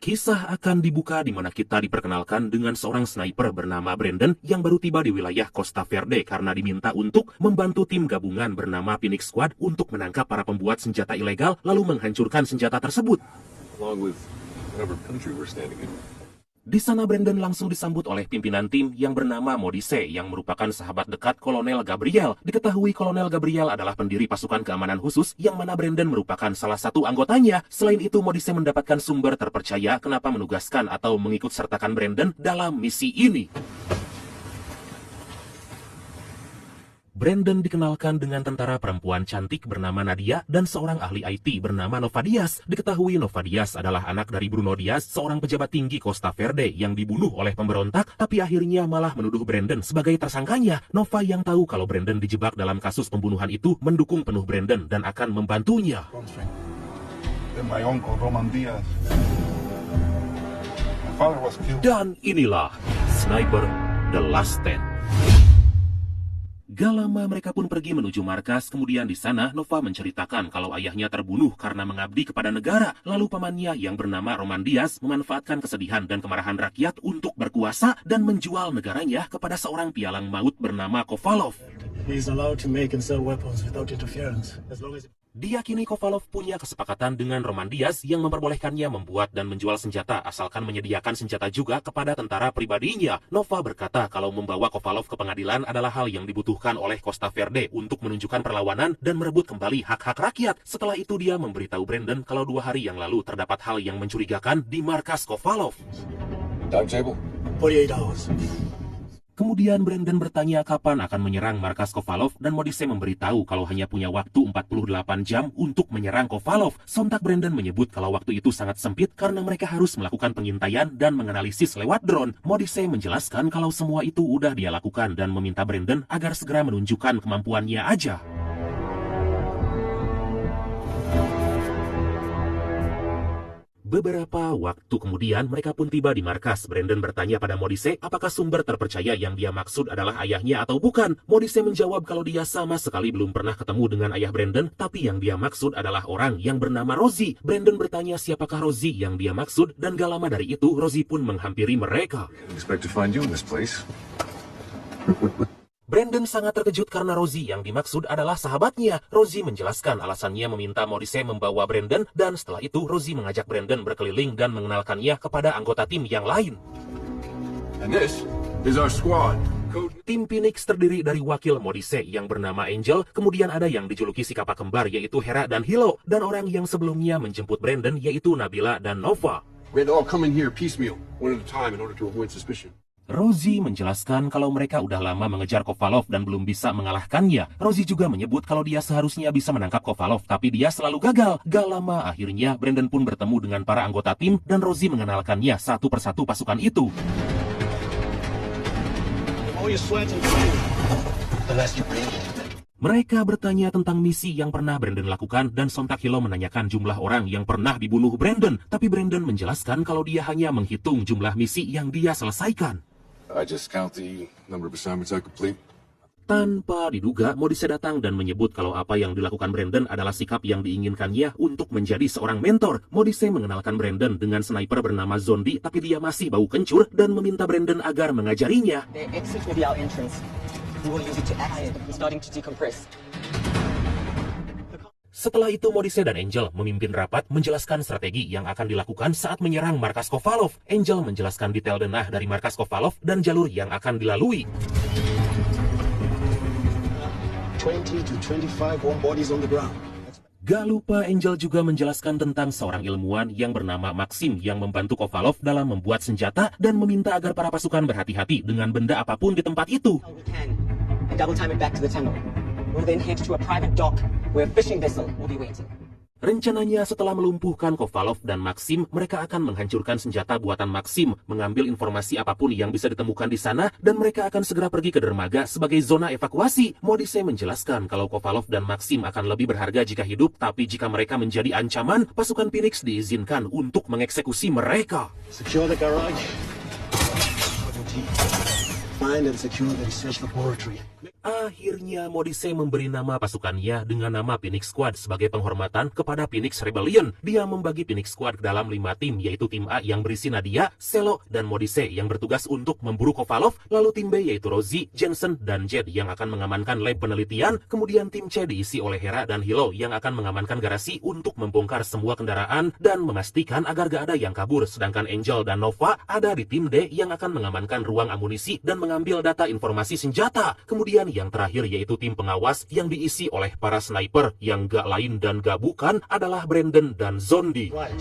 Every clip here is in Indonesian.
Kisah akan dibuka di mana kita diperkenalkan dengan seorang sniper bernama Brandon yang baru tiba di wilayah Costa Verde karena diminta untuk membantu tim gabungan bernama Phoenix Squad untuk menangkap para pembuat senjata ilegal lalu menghancurkan senjata tersebut. Along with whatever country we're standing in. Di sana Brandon langsung disambut oleh pimpinan tim yang bernama Modise yang merupakan sahabat dekat Kolonel Gabriel. Diketahui Kolonel Gabriel adalah pendiri pasukan keamanan khusus yang mana Brandon merupakan salah satu anggotanya. Selain itu Modise mendapatkan sumber terpercaya kenapa menugaskan atau mengikut sertakan Brandon dalam misi ini. Brandon dikenalkan dengan tentara perempuan cantik bernama Nadia dan seorang ahli IT bernama Nova Diaz. Diketahui Nova Diaz adalah anak dari Bruno Diaz, seorang pejabat tinggi Costa Verde yang dibunuh oleh pemberontak, tapi akhirnya malah menuduh Brandon sebagai tersangkanya. Nova yang tahu kalau Brandon dijebak dalam kasus pembunuhan itu mendukung penuh Brandon dan akan membantunya. Dan inilah Sniper The Last Stand. Gak lama mereka pun pergi menuju markas, kemudian di sana Nova menceritakan kalau ayahnya terbunuh karena mengabdi kepada negara. Lalu pamannya yang bernama Roman Diaz memanfaatkan kesedihan dan kemarahan rakyat untuk berkuasa dan menjual negaranya kepada seorang pialang maut bernama Kovalov. Diyakini Kovalov punya kesepakatan dengan Roman Diaz yang memperbolehkannya membuat dan menjual senjata asalkan menyediakan senjata juga kepada tentara pribadinya. Nova berkata kalau membawa Kovalov ke pengadilan adalah hal yang dibutuhkan oleh Costa Verde untuk menunjukkan perlawanan dan merebut kembali hak-hak rakyat. Setelah itu dia memberitahu Brandon kalau 2 hari yang lalu terdapat hal yang mencurigakan di markas Kovalov. Timetable? 48 hours. Kemudian Brandon bertanya kapan akan menyerang markas Kovalov dan Modise memberitahu kalau hanya punya waktu 48 jam untuk menyerang Kovalov. Sontak Brandon menyebut kalau waktu itu sangat sempit karena mereka harus melakukan pengintaian dan menganalisis lewat drone. Modise menjelaskan kalau semua itu udah dia lakukan dan meminta Brandon agar segera menunjukkan kemampuannya aja. Beberapa waktu kemudian mereka pun tiba di markas. Brandon bertanya pada Modise apakah sumber terpercaya yang dia maksud adalah ayahnya atau bukan. Modise menjawab kalau dia sama sekali belum pernah ketemu dengan ayah Brandon, tapi yang dia maksud adalah orang yang bernama Rosie. Brandon bertanya siapakah Rosie yang dia maksud dan gak lama dari itu Rosie pun menghampiri mereka. Expect to find you in this place. Brandon sangat terkejut karena Rosie yang dimaksud adalah sahabatnya. Rosie menjelaskan alasannya meminta Modise membawa Brandon dan setelah itu Rosie mengajak Brandon berkeliling dan mengenalkannya kepada anggota tim yang lain. And this is our squad. Tim Phoenix terdiri dari wakil Modise yang bernama Angel, kemudian ada yang dijuluki si kapak kembar yaitu Hera dan Hilo, dan orang yang sebelumnya menjemput Brandon yaitu Nabila dan Nova. We had to all come in here piecemeal, one at a time in order to avoid suspicion. Rosie menjelaskan kalau mereka udah lama mengejar Kovalov dan belum bisa mengalahkannya. Rosie juga menyebut kalau dia seharusnya bisa menangkap Kovalov, tapi dia selalu gagal. Gak lama akhirnya Brandon pun bertemu dengan para anggota tim dan Rosie mengenalkannya satu persatu pasukan itu. Mereka bertanya tentang misi yang pernah Brandon lakukan dan sontak Hilo menanyakan jumlah orang yang pernah dibunuh Brandon. Tapi Brandon menjelaskan kalau dia hanya menghitung jumlah misi yang dia selesaikan. I just count the number of assignments I complete. Tanpa diduga, Modise datang dan menyebut kalau apa yang dilakukan Brandon adalah sikap yang diinginkannya untuk menjadi seorang mentor. Modise mengenalkan Brandon dengan sniper bernama Zondi, tapi dia masih bau kencur dan meminta Brandon agar mengajarinya. Setelah itu Modise dan Angel memimpin rapat menjelaskan strategi yang akan dilakukan saat menyerang markas Kovalov. Angel menjelaskan detail denah dari markas Kovalov dan jalur yang akan dilalui. 20 to 25 warm bodies on the ground. Gak lupa Angel juga menjelaskan tentang seorang ilmuwan yang bernama Maxim yang membantu Kovalov dalam membuat senjata dan meminta agar para pasukan berhati-hati dengan benda apapun di tempat itu. Rencananya setelah melumpuhkan Kovalov dan Maxim, mereka akan menghancurkan senjata buatan Maxim, mengambil informasi apapun yang bisa ditemukan di sana, dan mereka akan segera pergi ke dermaga sebagai zona evakuasi. Modise menjelaskan kalau Kovalov dan Maxim akan lebih berharga jika hidup, tapi jika mereka menjadi ancaman, pasukan Phoenix diizinkan untuk mengeksekusi mereka. Secure the garage. find and secure the research laboratory. Akhirnya Modise memberi nama pasukannya dengan nama Phoenix Squad sebagai penghormatan kepada Phoenix Rebellion. Dia membagi Phoenix Squad ke dalam 5 tim, yaitu tim A yang berisi Nadia, Selo, dan Modise yang bertugas untuk memburu Kovalov, lalu tim B yaitu Rosie, Jensen, dan Jed yang akan mengamankan lab penelitian, kemudian tim C diisi oleh Hera dan Hilo yang akan mengamankan garasi untuk membongkar semua kendaraan dan memastikan agar gak ada yang kabur, sedangkan Angel dan Nova ada di tim D yang akan mengamankan ruang amunisi dan mengambil data informasi senjata. Kemudian yang terakhir yaitu tim pengawas yang diisi oleh para sniper yang gak lain dan gak bukan adalah Brandon dan Zondi. Right.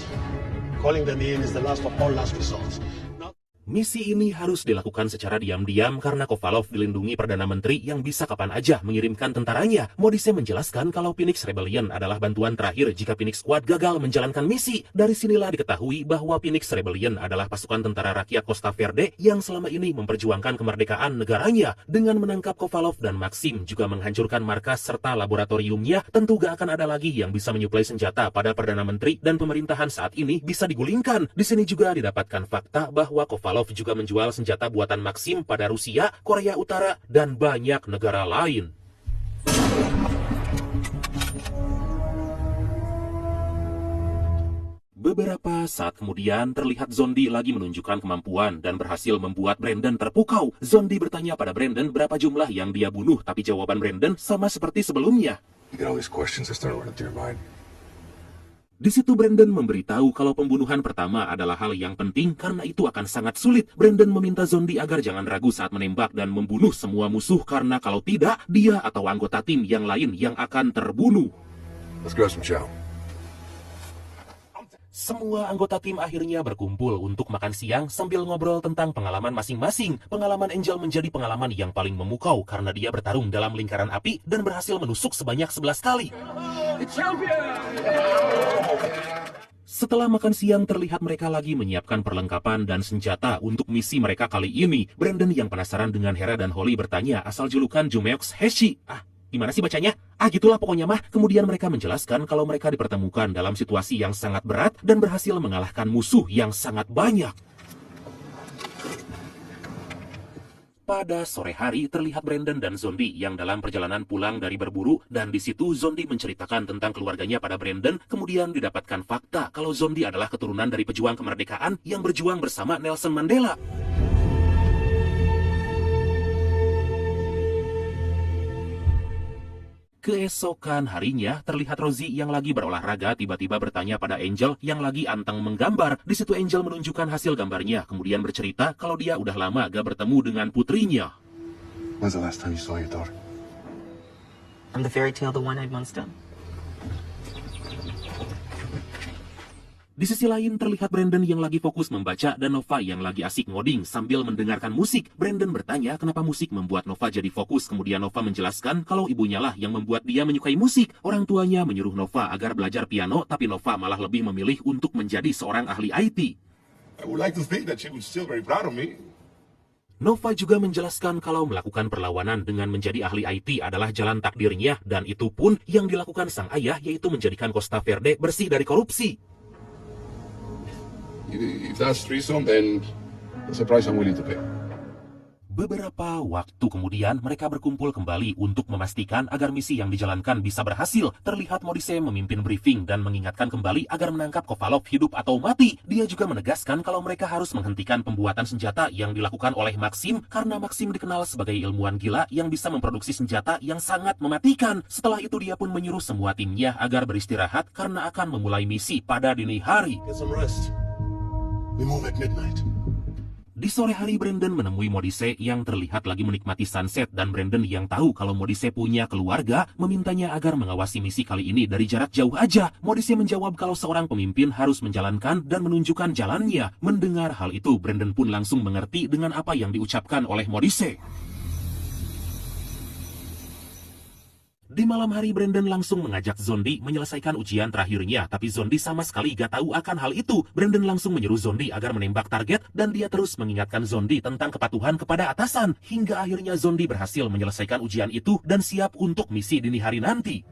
Calling them in is the last of all last resorts. Now, Misi ini harus dilakukan secara diam-diam karena Kovalov dilindungi Perdana Menteri yang bisa kapan aja mengirimkan tentaranya. Modise menjelaskan kalau Phoenix Rebellion adalah bantuan terakhir jika Phoenix Squad gagal menjalankan misi. Dari sinilah diketahui bahwa Phoenix Rebellion adalah pasukan tentara rakyat Costa Verde yang selama ini memperjuangkan kemerdekaan negaranya. Dengan menangkap Kovalov dan Maxim juga menghancurkan markas serta laboratoriumnya, tentu gak akan ada lagi yang bisa menyuplai senjata pada Perdana Menteri dan pemerintahan saat ini bisa digulingkan. Di sini juga didapatkan fakta bahwa Kovalov juga menjual senjata buatan Maxim pada Rusia, Korea Utara, dan banyak negara lain. Beberapa saat kemudian terlihat Zondi lagi menunjukkan kemampuan dan berhasil membuat Brandon terpukau. Zondi bertanya pada Brandon berapa jumlah yang dia bunuh, tapi jawaban Brandon sama seperti sebelumnya. You get all these questions that start running through your mind. Di situ Brandon memberitahu kalau pembunuhan pertama adalah hal yang penting karena itu akan sangat sulit. Brandon meminta Zondi agar jangan ragu saat menembak dan membunuh semua musuh karena kalau tidak, dia atau anggota tim yang lain yang akan terbunuh. Let's grab some chow. Semua anggota tim akhirnya berkumpul untuk makan siang sambil ngobrol tentang pengalaman masing-masing. Pengalaman Angel menjadi pengalaman yang paling memukau karena dia bertarung dalam lingkaran api dan berhasil menusuk sebanyak 11 kali. Setelah makan siang terlihat mereka lagi menyiapkan perlengkapan dan senjata untuk misi mereka kali ini. Brandon yang penasaran dengan Hera dan Holly bertanya asal julukan Jumeox Heshi. Gimana sih bacanya? Gitulah pokoknya mah. Kemudian mereka menjelaskan kalau mereka dipertemukan dalam situasi yang sangat berat dan berhasil mengalahkan musuh yang sangat banyak. Pada sore hari terlihat Brandon dan Zondi yang dalam perjalanan pulang dari berburu dan di situ Zondi menceritakan tentang keluarganya pada Brandon. Kemudian didapatkan fakta kalau Zondi adalah keturunan dari pejuang kemerdekaan yang berjuang bersama Nelson Mandela. Keesokan harinya, terlihat Rosie yang lagi berolahraga tiba-tiba bertanya pada Angel yang lagi anteng menggambar. Di situ Angel menunjukkan hasil gambarnya, kemudian bercerita kalau dia udah lama gak bertemu dengan putrinya. When's the last time you saw your daughter? From the fairy tale, The One-Eyed Monster. Di sisi lain terlihat Brandon yang lagi fokus membaca dan Nova yang lagi asik ngoding sambil mendengarkan musik. Brandon bertanya kenapa musik membuat Nova jadi fokus. Kemudian Nova menjelaskan kalau ibunya lah yang membuat dia menyukai musik. Orang tuanya menyuruh Nova agar belajar piano, tapi Nova malah lebih memilih untuk menjadi seorang ahli IT. I would like to think that she was still very proud of me. Nova juga menjelaskan kalau melakukan perlawanan dengan menjadi ahli IT adalah jalan takdirnya dan itu pun yang dilakukan sang ayah yaitu menjadikan Costa Verde bersih dari korupsi. If that's threesome, then that's a price I'm willing to pay. Beberapa waktu kemudian mereka berkumpul kembali untuk memastikan agar misi yang dijalankan bisa berhasil. Terlihat Modise memimpin briefing dan mengingatkan kembali agar menangkap Kovalov hidup atau mati. Dia juga menegaskan kalau mereka harus menghentikan pembuatan senjata yang dilakukan oleh Maxim karena Maxim dikenal sebagai ilmuwan gila yang bisa memproduksi senjata yang sangat mematikan. Setelah itu dia pun menyuruh semua timnya agar beristirahat karena akan memulai misi pada dini hari. get some rest. We move at midnight. Di sore hari Brandon menemui Modise yang terlihat lagi menikmati sunset dan Brandon yang tahu kalau Modise punya keluarga memintanya agar mengawasi misi kali ini dari jarak jauh aja. Modise menjawab kalau seorang pemimpin harus menjalankan dan menunjukkan jalannya. Mendengar hal itu Brandon pun langsung mengerti dengan apa yang diucapkan oleh Modise. Di malam hari Brandon langsung mengajak Zondi menyelesaikan ujian terakhirnya, tapi Zondi sama sekali gak tahu akan hal itu. Brandon langsung menyuruh Zondi agar menembak target dan dia terus mengingatkan Zondi tentang kepatuhan kepada atasan. Hingga akhirnya Zondi berhasil menyelesaikan ujian itu dan siap untuk misi dini hari nanti.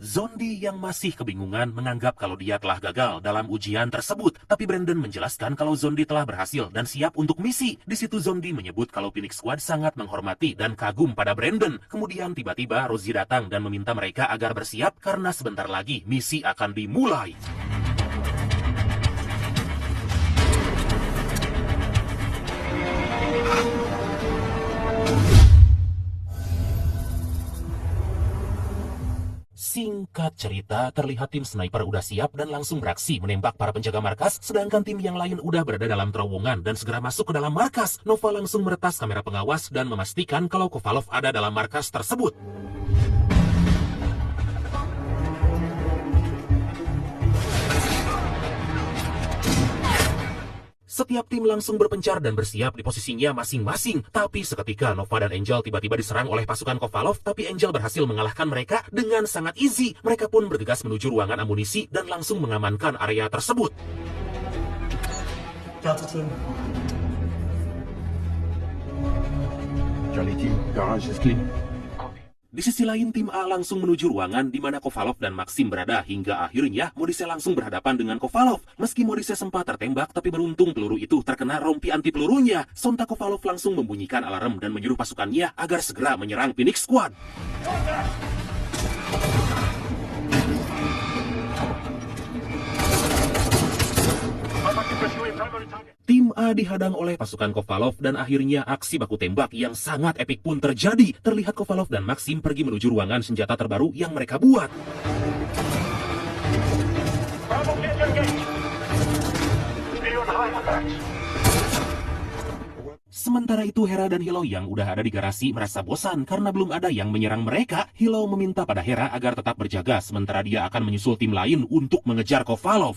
Zondi yang masih kebingungan menganggap kalau dia telah gagal dalam ujian tersebut, tapi Brandon menjelaskan kalau Zondi telah berhasil dan siap untuk misi. Di situ Zondi menyebut kalau Phoenix Squad sangat menghormati dan kagum pada Brandon. Kemudian tiba-tiba Rosie datang dan meminta mereka agar bersiap karena sebentar lagi misi akan dimulai. Singkat cerita, terlihat tim sniper udah siap dan langsung beraksi menembak para penjaga markas, sedangkan tim yang lain udah berada dalam terowongan dan segera masuk ke dalam markas. Nova langsung meretas kamera pengawas dan memastikan kalau Kovalov ada dalam markas tersebut. Setiap tim langsung berpencar dan bersiap di posisinya masing-masing. Tapi seketika Nova dan Angel tiba-tiba diserang oleh pasukan Kovalov, tapi Angel berhasil mengalahkan mereka dengan sangat easy. Mereka pun bergegas menuju ruangan amunisi dan langsung mengamankan area tersebut. Delta Team. Charlie Team, garage is clean. Di sisi lain, tim A langsung menuju ruangan di mana Kovalov dan Maxim berada hingga akhirnya Modise langsung berhadapan dengan Kovalov. Meski Modise sempat tertembak, tapi beruntung peluru itu terkena rompi anti pelurunya. Sontak Kovalov langsung membunyikan alarm dan menyuruh pasukannya agar segera menyerang Phoenix Squad. Tim A dihadang oleh pasukan Kovalov dan akhirnya aksi baku tembak yang sangat epik pun terjadi. Terlihat Kovalov dan Maxim pergi menuju ruangan senjata terbaru yang mereka buat. Sementara itu Hera dan Hilo yang udah ada di garasi merasa bosan karena belum ada yang menyerang mereka. Hilo meminta pada Hera agar tetap berjaga sementara dia akan menyusul tim lain untuk mengejar Kovalov.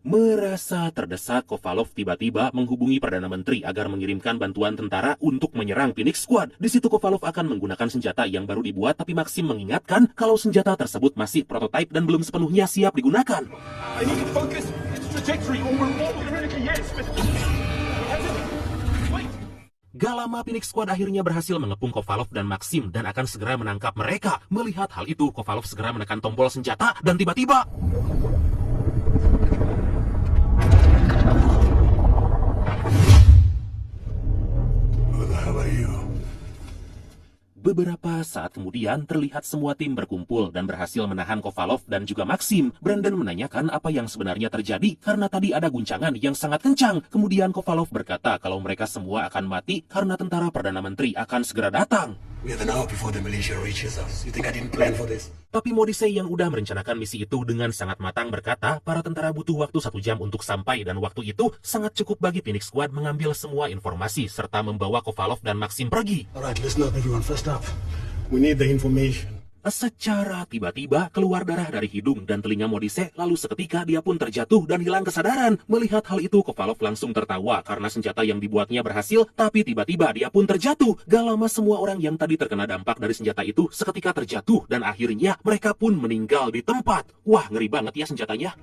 Merasa terdesak, Kovalov tiba-tiba menghubungi Perdana Menteri agar mengirimkan bantuan tentara untuk menyerang Phoenix Squad. Di situ Kovalov akan menggunakan senjata yang baru dibuat, tapi Maxim mengingatkan kalau senjata tersebut masih prototipe dan belum sepenuhnya siap digunakan. I need to focus. Its trajectory or we're all critically yes, but wait. Gak lama Phoenix Squad akhirnya berhasil mengepung Kovalov dan Maxim dan akan segera menangkap mereka. Melihat hal itu, Kovalov segera menekan tombol senjata dan tiba-tiba beberapa saat kemudian terlihat semua tim berkumpul dan berhasil menahan Kovalov dan juga Maxim. Brandon menanyakan apa yang sebenarnya terjadi karena tadi ada guncangan yang sangat kencang. Kemudian Kovalov berkata kalau mereka semua akan mati karena tentara Perdana Menteri akan segera datang. We have an hour before the militia reaches us. You think I didn't plan for this? Tapi Modise yang udah merencanakan misi itu dengan sangat matang berkata para tentara butuh waktu 1 jam untuk sampai dan waktu itu sangat cukup bagi Phoenix Squad mengambil semua informasi serta membawa Kovalov dan Maxim pergi. Alright, listen up everyone. First up, we need the information. Secara tiba-tiba keluar darah dari hidung dan telinga Modise, lalu seketika dia pun terjatuh dan hilang kesadaran. Melihat hal itu, Kovalov langsung tertawa karena senjata yang dibuatnya berhasil, tapi tiba-tiba dia pun terjatuh. Gak lama semua orang yang tadi terkena dampak dari senjata itu seketika terjatuh dan akhirnya mereka pun meninggal di tempat. Wah, ngeri banget ya senjatanya.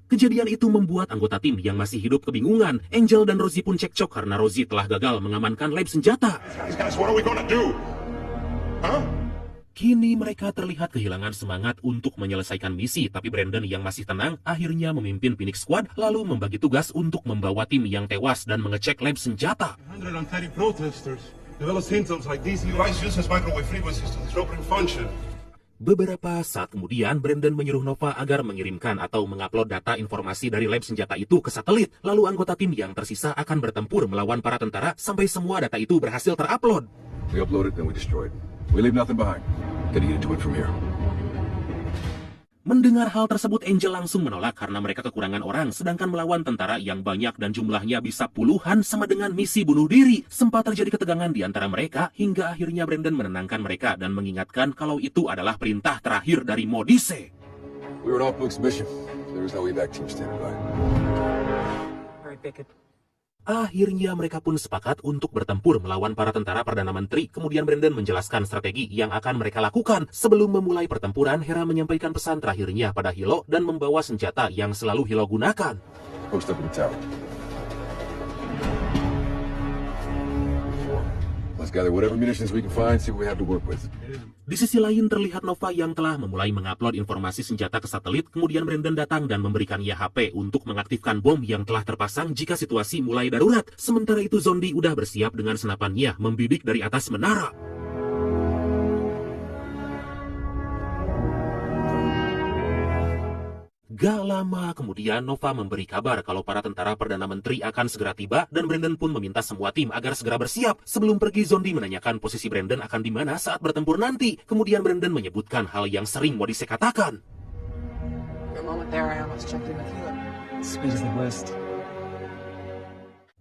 Kejadian itu membuat anggota tim yang masih hidup kebingungan. Angel dan Rosie pun cekcok karena Rosie telah gagal mengamankan lab senjata. Guys, what are we gonna do? Huh? Kini mereka terlihat kehilangan semangat untuk menyelesaikan misi, tapi Brandon yang masih tenang akhirnya memimpin Phoenix Squad lalu membagi tugas untuk membawa tim yang tewas dan mengecek lab senjata. 130 protesters develop symptoms like these. Device uses microwave frequencies to disrupt function. Beberapa saat kemudian, Brandon menyuruh Nova agar mengirimkan atau mengupload data informasi dari lab senjata itu ke satelit. Lalu anggota tim yang tersisa akan bertempur melawan para tentara sampai semua data itu berhasil terupload. We upload it, then we destroy it. We leave nothing behind. Gotta get into it from here. Mendengar hal tersebut, Angel langsung menolak karena mereka kekurangan orang, sedangkan melawan tentara yang banyak dan jumlahnya bisa puluhan sama dengan misi bunuh diri. Sempat terjadi ketegangan di antara mereka, hingga akhirnya Brandon menenangkan mereka dan mengingatkan kalau itu adalah perintah terakhir dari Modise. We were an off-books mission. There is no evac team standing by. Alright, Pickett. Akhirnya mereka pun sepakat untuk bertempur melawan para tentara Perdana Menteri. Kemudian Brandon menjelaskan strategi yang akan mereka lakukan. Sebelum memulai pertempuran, Hera menyampaikan pesan terakhirnya pada Hilo dan membawa senjata yang selalu Hilo gunakan. Post up at the tower. Let's gather whatever munitions we can find, see what we have to work with. Di sisi lain terlihat Nova yang telah memulai mengupload informasi senjata ke satelit, kemudian Brandon datang dan memberikannya HP untuk mengaktifkan bom yang telah terpasang jika situasi mulai darurat. Sementara itu Zombie udah bersiap dengan senapannya membidik dari atas menara. Gak lama kemudian Nova memberi kabar kalau para tentara Perdana Menteri akan segera tiba dan Brandon pun meminta semua tim agar segera bersiap. Sebelum pergi, Zombie menanyakan posisi Brandon akan di mana saat bertempur nanti. Kemudian Brandon menyebutkan hal yang sering Modise katakan. The moment there, I almost jumped in with Hilo. Speed is the worst.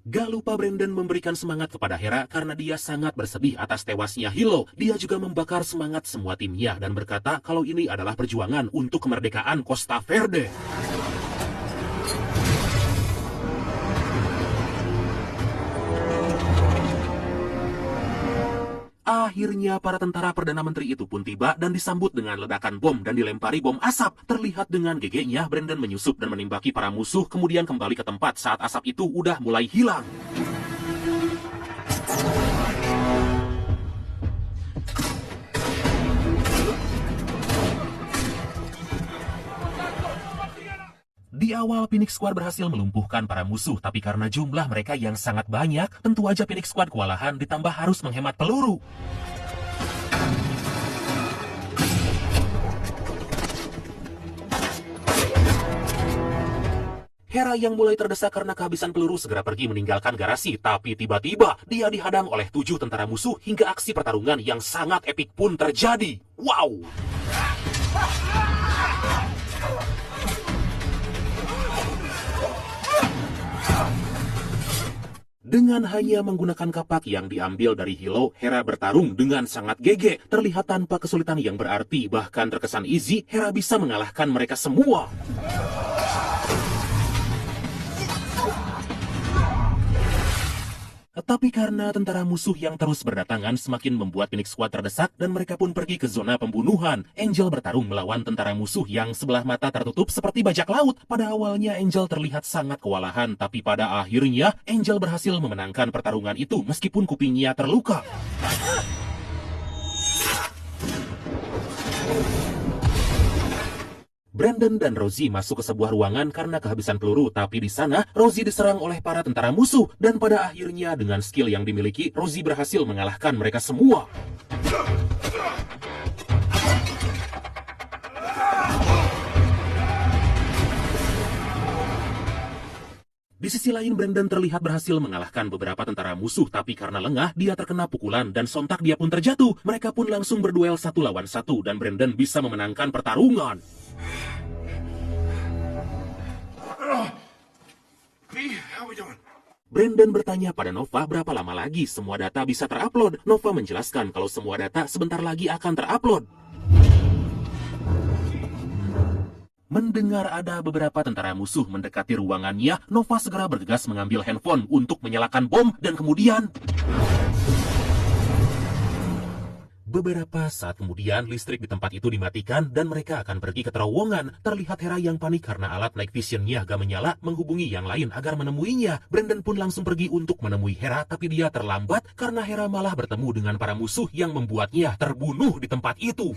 Gak lupa Brandon memberikan semangat kepada Hera karena dia sangat bersedih atas tewasnya Hilo. Dia juga membakar semangat semua timnya dan berkata kalau ini adalah perjuangan untuk kemerdekaan Costa Verde. Akhirnya para tentara Perdana Menteri itu pun tiba dan disambut dengan ledakan bom dan dilempari bom asap. Terlihat dengan gegeknya Brandon menyusup dan menembaki para musuh, kemudian kembali ke tempat saat asap itu udah mulai hilang. Di awal Phoenix Squad berhasil melumpuhkan para musuh, tapi karena jumlah mereka yang sangat banyak, tentu aja Phoenix Squad kewalahan ditambah harus menghemat peluru. Hera yang mulai terdesak karena kehabisan peluru segera pergi meninggalkan garasi, tapi tiba-tiba dia dihadang oleh 7 tentara musuh hingga aksi pertarungan yang sangat epik pun terjadi. Wow! Dengan hanya menggunakan kapak yang diambil dari Hilo, Hera bertarung dengan sangat gege. Terlihat tanpa kesulitan yang berarti, bahkan terkesan easy, Hera bisa mengalahkan mereka semua. Tapi karena tentara musuh yang terus berdatangan semakin membuat Phoenix Squad terdesak dan mereka pun pergi ke zona pembunuhan. Angel bertarung melawan tentara musuh yang sebelah mata tertutup seperti bajak laut. Pada awalnya Angel terlihat sangat kewalahan, tapi pada akhirnya Angel berhasil memenangkan pertarungan itu meskipun kupingnya terluka. Brandon dan Rosie masuk ke sebuah ruangan karena kehabisan peluru, tapi di sana Rosie diserang oleh para tentara musuh dan pada akhirnya dengan skill yang dimiliki, Rosie berhasil mengalahkan mereka semua. Di sisi lain, Brandon terlihat berhasil mengalahkan beberapa tentara musuh, tapi karena lengah, dia terkena pukulan dan sontak dia pun terjatuh. Mereka pun langsung berduel 1 lawan 1 dan Brandon bisa memenangkan pertarungan. Brandon bertanya pada Nova berapa lama lagi semua data bisa terupload. Nova menjelaskan kalau semua data sebentar lagi akan terupload. Mendengar ada beberapa tentara musuh mendekati ruangannya, Nova segera bergegas mengambil handphone untuk menyalakan bom dan kemudian... Beberapa saat kemudian, listrik di tempat itu dimatikan dan mereka akan pergi ke terowongan. Terlihat Hera yang panik karena alat night vision-nya gak menyala, menghubungi yang lain agar menemuinya. Brandon pun langsung pergi untuk menemui Hera, tapi dia terlambat karena Hera malah bertemu dengan para musuh yang membuatnya terbunuh di tempat itu.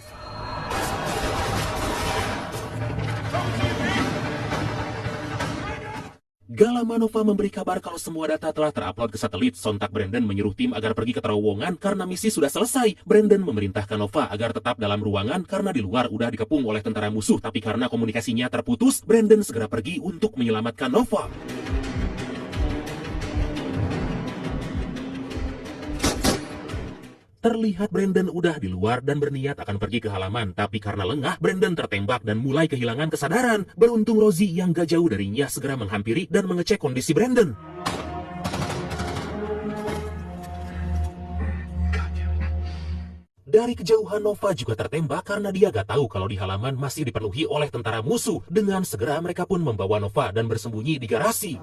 Gak lama Nova memberi kabar kalau semua data telah terupload ke satelit. Sontak Brandon menyuruh tim agar pergi ke terowongan karena misi sudah selesai. Brandon memerintahkan Nova agar tetap dalam ruangan karena di luar udah dikepung oleh tentara musuh. Tapi karena komunikasinya terputus, Brandon segera pergi untuk menyelamatkan Nova. Terlihat Brandon udah di luar dan berniat akan pergi ke halaman, tapi karena lengah, Brandon tertembak dan mulai kehilangan kesadaran. Beruntung Rosie yang gak jauh darinya segera menghampiri dan mengecek kondisi Brandon. Dari kejauhan Nova juga tertembak karena dia gak tahu kalau di halaman masih dipenuhi oleh tentara musuh. Dengan segera mereka pun membawa Nova dan bersembunyi di garasi.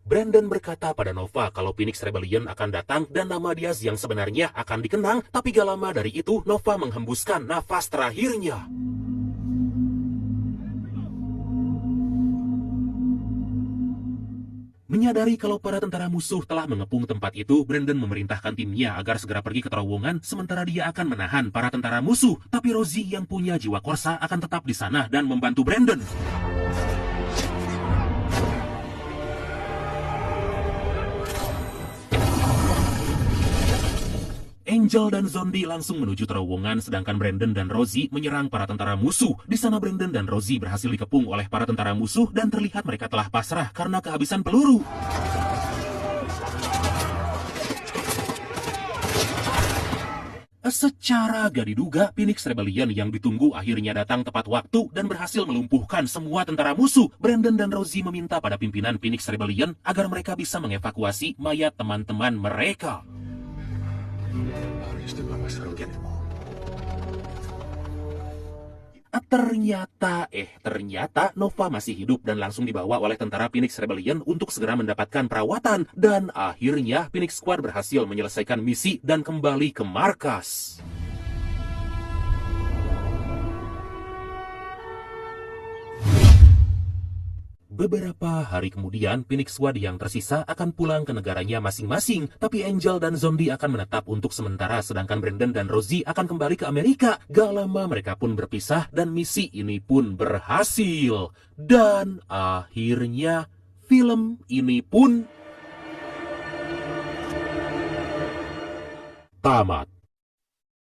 Brandon berkata pada Nova kalau Phoenix Rebellion akan datang dan nama Diaz yang sebenarnya akan dikenang, tapi gak lama dari itu Nova menghembuskan nafas terakhirnya. Menyadari kalau para tentara musuh telah mengepung tempat itu, Brandon memerintahkan timnya agar segera pergi ke terowongan, sementara dia akan menahan para tentara musuh. Tapi Rosie yang punya jiwa korsa akan tetap di sana dan membantu Brandon. Angel dan Zombie langsung menuju terowongan, sedangkan Brandon dan Rosie menyerang para tentara musuh. Di sana Brandon dan Rosie berhasil dikepung oleh para tentara musuh dan terlihat mereka telah pasrah karena kehabisan peluru. Secara gak diduga, Phoenix Rebellion yang ditunggu akhirnya datang tepat waktu dan berhasil melumpuhkan semua tentara musuh. Brandon dan Rosie meminta pada pimpinan Phoenix Rebellion agar mereka bisa mengevakuasi mayat teman-teman mereka. Ternyata Nova masih hidup dan langsung dibawa oleh tentara Phoenix Rebellion untuk segera mendapatkan perawatan. Dan akhirnya Phoenix Squad berhasil menyelesaikan misi dan kembali ke markas. Beberapa hari kemudian, Phoenix Squad yang tersisa akan pulang ke negaranya masing-masing, tapi Angel dan Zombie akan menetap untuk sementara, sedangkan Brandon dan Rosie akan kembali ke Amerika. Gak lama mereka pun berpisah dan misi ini pun berhasil. Dan akhirnya film ini pun tamat.